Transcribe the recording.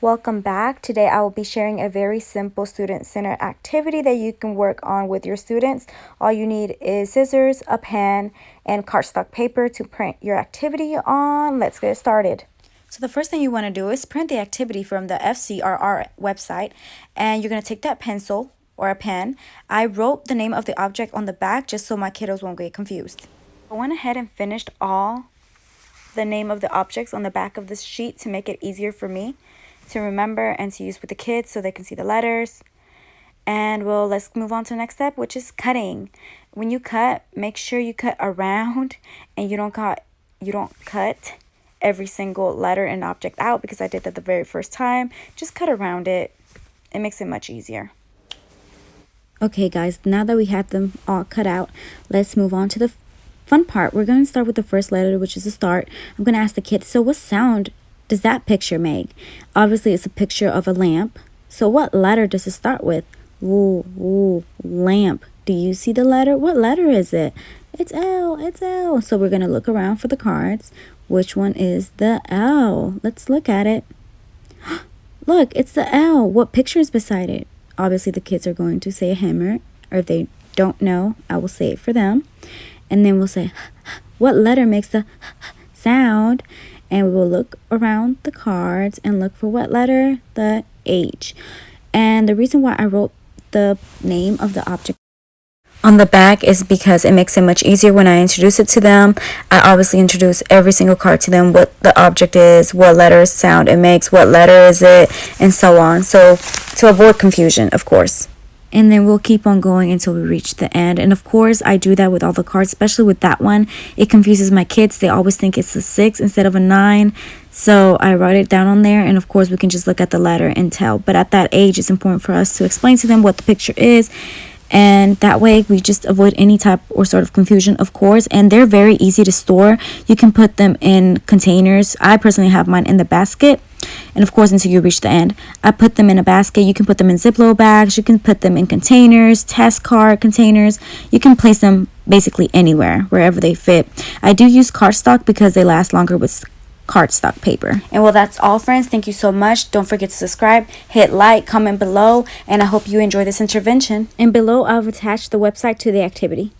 Welcome back. Today I will be sharing a very simple student-centered activity that you can work on with your students. All you need is scissors, a pen, and cardstock paper to print your activity on. Let's get started. So the first thing you want to do is print the activity from the FCRR website, and you're going to take that pencil or a pen. I wrote the name of the object on the back just so my kiddos won't get confused. I went ahead and finished all the name of the objects on the back of this sheet to make it easier for me to remember and to use with the kids so they can see the letters. And let's move on to the next step, which is cutting. When you cut, make sure you cut around and you don't cut every single letter and object out, because I did that the very first time. Just cut around it. It makes it much easier. Okay guys, now that we have them all cut out, let's move on to the fun part. We're going to start with the first letter, which is the start. I'm going to ask the kids, so what sound does that picture make? Obviously, it's a picture of a lamp. So what letter does it start with? Ooh, ooh, lamp. Do you see the letter? What letter is it? It's L, it's L. So we're going to look around for the cards. Which one is the L? Let's look at it. Look, it's the L. What picture is beside it? Obviously, the kids are going to say a hammer, or if they don't know, I will say it for them. And then we'll say, what letter makes the sound? And we will look around the cards and look for what letter? The H. And the reason why I wrote the name of the object on the back is because it makes it much easier when I introduce it to them. I obviously introduce every single card to them, what the object is, what letter sound it makes, what letter is it, and so on. So to avoid confusion, of course. And then we'll keep on going until we reach the end. And of course, I do that with all the cards, especially with that one. It confuses my kids. They always think it's a 6 instead of a 9. So I write it down on there. And of course, we can just look at the letter and tell. But at that age, it's important for us to explain to them what the picture is. And that way, we just avoid any type or sort of confusion, of course. And they're very easy to store. You can put them in containers. I personally have mine in the basket. And of course, until you reach the end, I put them in a basket. You can put them in Ziploc bags. You can put them in containers, test card containers. You can place them basically anywhere, wherever they fit. I do use cardstock because they last longer with cardstock paper. And that's all, friends. Thank you so much. Don't forget to subscribe, hit like, comment below, and I hope you enjoy this intervention. And below, I've attached the website to the activity.